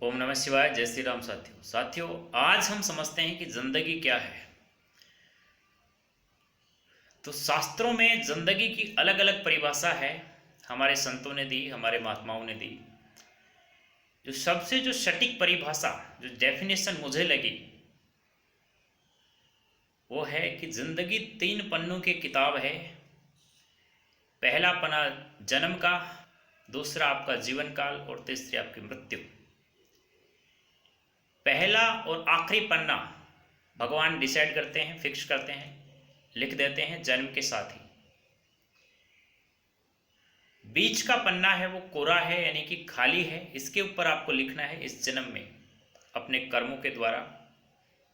ओम नमः शिवाय। जय श्री राम। साथियों, आज हम समझते हैं कि जिंदगी क्या है। तो शास्त्रों में जिंदगी की अलग अलग परिभाषा है। हमारे संतों ने दी, हमारे महात्माओं ने दी। जो सटीक परिभाषा, जो डेफिनेशन मुझे लगी, वो है कि जिंदगी 3 पन्नों की किताब है। पहला पन्ना जन्म का, दूसरा आपका जीवन काल और तीसरी आपकी मृत्यु। पहला और आखिरी पन्ना भगवान डिसाइड करते हैं, फिक्स करते हैं, लिख देते हैं जन्म के साथ ही। बीच का पन्ना है वो कोरा है, यानी कि खाली है। इसके ऊपर आपको लिखना है इस जन्म में अपने कर्मों के द्वारा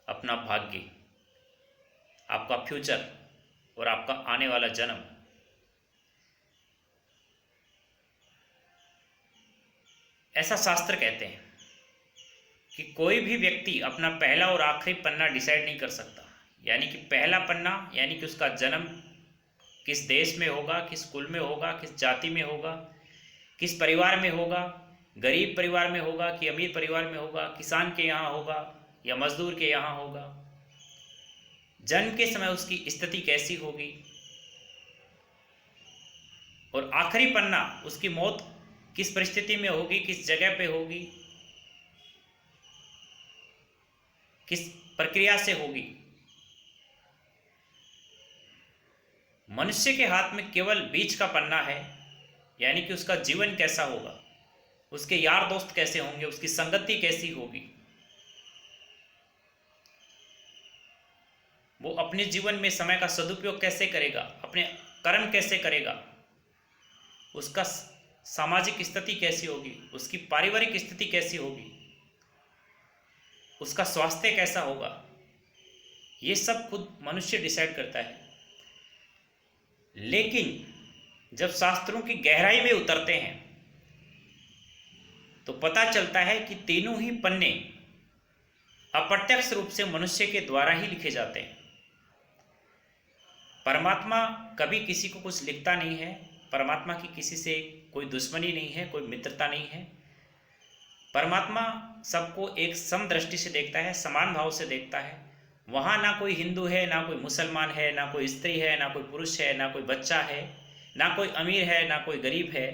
अपना भाग्य, आपका फ्यूचर और आपका आने वाला जन्म। ऐसा शास्त्र कहते हैं कि कोई भी व्यक्ति अपना पहला और आखिरी पन्ना डिसाइड नहीं कर सकता। यानी कि पहला पन्ना यानी कि उसका जन्म किस देश में होगा, किस कुल में होगा, किस जाति में होगा, किस परिवार में होगा, गरीब परिवार में होगा कि अमीर परिवार में होगा, किसान के यहाँ होगा या मजदूर के यहाँ होगा, जन्म के समय उसकी स्थिति कैसी होगी, और आखिरी पन्ना उसकी मौत किस परिस्थिति में होगी, किस जगह पे होगी, किस प्रक्रिया से होगी। मनुष्य के हाथ में केवल बीच का पन्ना है, यानी कि उसका जीवन कैसा होगा, उसके यार दोस्त कैसे होंगे, उसकी संगति कैसी होगी, वो अपने जीवन में समय का सदुपयोग कैसे करेगा, अपने कर्म कैसे करेगा, उसका सामाजिक स्थिति कैसी होगी, उसकी पारिवारिक स्थिति कैसी होगी, उसका स्वास्थ्य कैसा होगा, ये सब खुद मनुष्य डिसाइड करता है। लेकिन जब शास्त्रों की गहराई में उतरते हैं तो पता चलता है कि तीनों ही पन्ने अप्रत्यक्ष रूप से मनुष्य के द्वारा ही लिखे जाते हैं। परमात्मा कभी किसी को कुछ लिखता नहीं है। परमात्मा की किसी से कोई दुश्मनी नहीं है, कोई मित्रता नहीं है। परमात्मा सबको एक समदृष्टि से देखता है, समान भाव से देखता है। वहाँ ना कोई हिंदू है, ना कोई मुसलमान है, ना कोई स्त्री है, ना कोई पुरुष है, ना कोई बच्चा है, ना कोई अमीर है, ना कोई गरीब है,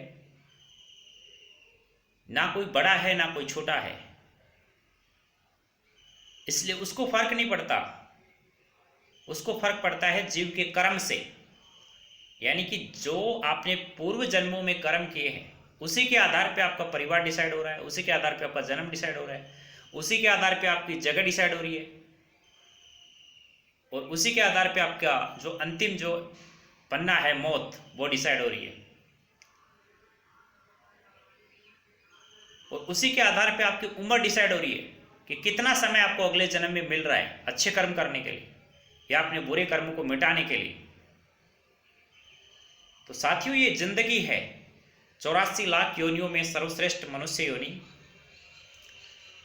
ना कोई बड़ा है, ना कोई छोटा है। इसलिए उसको फर्क नहीं पड़ता। उसको फर्क पड़ता है जीव के कर्म से। यानी कि जो आपने पूर्व जन्मों में कर्म किए हैं उसी के आधार पे आपका परिवार डिसाइड हो रहा है, उसी के आधार पे आपका जन्म डिसाइड हो रहा है, उसी के आधार पे आपकी जगह डिसाइड हो रही है, और उसी के आधार पे आपका जो अंतिम जो पन्ना है मौत, वो डिसाइड हो रही है। और उसी के आधार पे आपकी उम्र डिसाइड हो रही है कि कितना समय आपको अगले जन्म में मिल रहा है अच्छे कर्म करने के लिए या अपने बुरे कर्मों को मिटाने के लिए। तो साथियों, ये जिंदगी है 84 लाख योनियों में सर्वश्रेष्ठ मनुष्य योनि।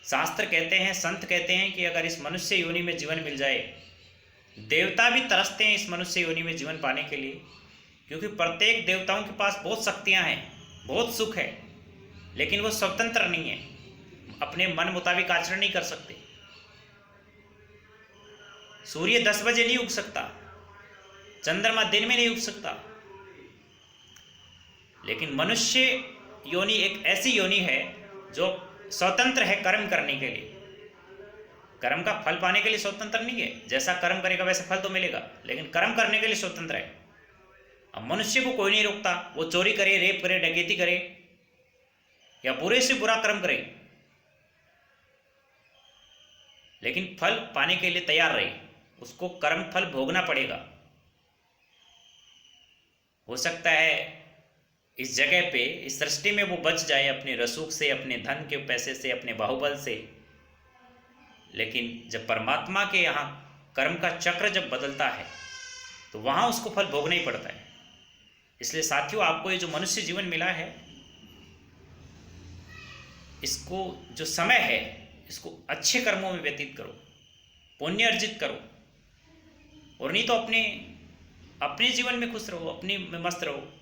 शास्त्र कहते हैं, संत कहते हैं कि अगर इस मनुष्य योनि में जीवन मिल जाए, देवता भी तरसते हैं इस मनुष्य योनि में जीवन पाने के लिए, क्योंकि प्रत्येक देवताओं के पास बहुत शक्तियां हैं, बहुत सुख है, लेकिन वो स्वतंत्र नहीं है, अपने मन मुताबिक आचरण नहीं कर सकते। सूर्य 10 बजे नहीं उग सकता, चंद्रमा दिन में नहीं उग सकता, लेकिन मनुष्य योनि एक ऐसी योनि है जो स्वतंत्र है कर्म करने के लिए। कर्म का फल पाने के लिए स्वतंत्र नहीं है। जैसा कर्म करेगा वैसा फल तो मिलेगा, लेकिन कर्म करने के लिए स्वतंत्र है। अब मनुष्य को कोई नहीं रोकता, वो चोरी करे, रेप करे, डकैती करे या बुरे से बुरा कर्म करे, लेकिन फल पाने के लिए तैयार रहे, उसको कर्म फल भोगना पड़ेगा। हो सकता है इस जगह पे, इस सृष्टि में वो बच जाए अपने रसूख से, अपने धन के पैसे से, अपने बाहुबल से, लेकिन जब परमात्मा के यहाँ कर्म का चक्र जब बदलता है तो वहाँ उसको फल भोगना ही पड़ता है। इसलिए साथियों, आपको ये जो मनुष्य जीवन मिला है, इसको जो समय है इसको अच्छे कर्मों में व्यतीत करो, पुण्य अर्जित करो, और नहीं तो अपने जीवन में खुश रहो, अपने में मस्त रहो।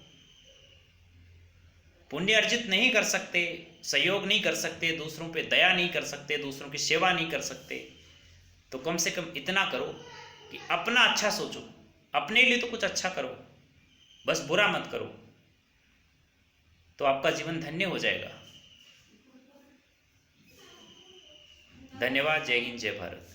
पुण्य अर्जित नहीं कर सकते, सहयोग नहीं कर सकते, दूसरों पे दया नहीं कर सकते, दूसरों की सेवा नहीं कर सकते, तो कम से कम इतना करो कि अपना अच्छा सोचो, अपने लिए तो कुछ अच्छा करो, बस बुरा मत करो, तो आपका जीवन धन्य हो जाएगा। धन्यवाद। जय हिंद, जय भारत।